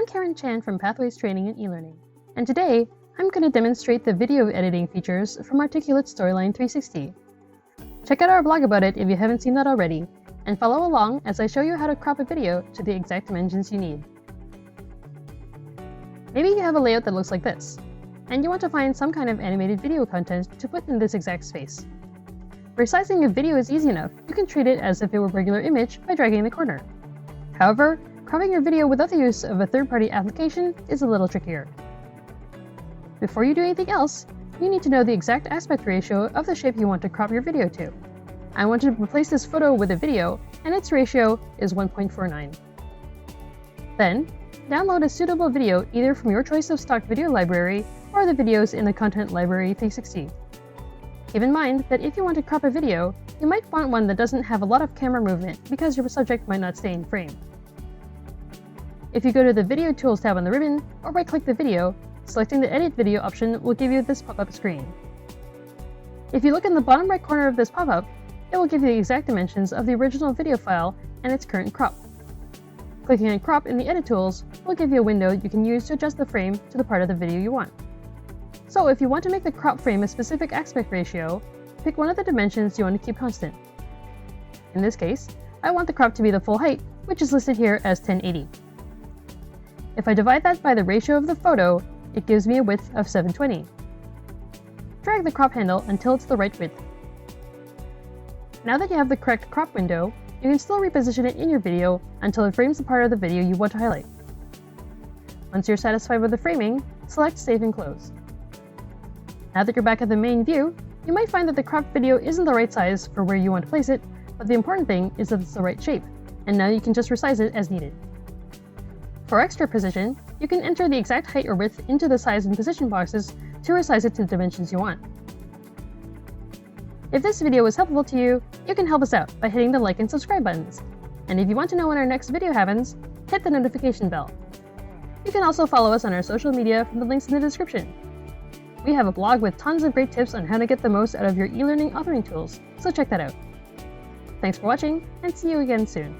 I'm Karen Chan from Pathways Training and eLearning, and today I'm going to demonstrate the video editing features from Articulate Storyline 360. Check out our blog about it if you haven't seen that already, and follow along as I show you how to crop a video to the exact dimensions you need. Maybe you have a layout that looks like this, and you want to find some kind of animated video content to put in this exact space. Resizing a video is easy enough. You can treat it as if it were a regular image by dragging the corner. However, cropping your video without the use of a third-party application is a little trickier. Before you do anything else, you need to know the exact aspect ratio of the shape you want to crop your video to. I want to replace this photo with a video, and its ratio is 1.49. Then, download a suitable video either from your choice of stock video library or the videos in the Content Library 360. Keep in mind that if you want to crop a video, you might want one that doesn't have a lot of camera movement because your subject might not stay in frame. If you go to the Video Tools tab on the ribbon, or right-click the video, selecting the Edit Video option will give you this pop-up screen. If you look in the bottom right corner of this pop-up, it will give you the exact dimensions of the original video file and its current crop. Clicking on Crop in the Edit Tools will give you a window you can use to adjust the frame to the part of the video you want. So if you want to make the crop frame a specific aspect ratio, pick one of the dimensions you want to keep constant. In this case, I want the crop to be the full height, which is listed here as 1080. If I divide that by the ratio of the photo, it gives me a width of 720. Drag the crop handle until it's the right width. Now that you have the correct crop window, you can still reposition it in your video until it frames the part of the video you want to highlight. Once you're satisfied with the framing, select Save and Close. Now that you're back at the main view, you might find that the cropped video isn't the right size for where you want to place it, but the important thing is that it's the right shape, and now you can just resize it as needed. For extra precision, you can enter the exact height or width into the size and position boxes to resize it to the dimensions you want. If this video was helpful to you, you can help us out by hitting the like and subscribe buttons. And if you want to know when our next video happens, hit the notification bell. You can also follow us on our social media from the links in the description. We have a blog with tons of great tips on how to get the most out of your e-learning authoring tools, so check that out. Thanks for watching, and see you again soon.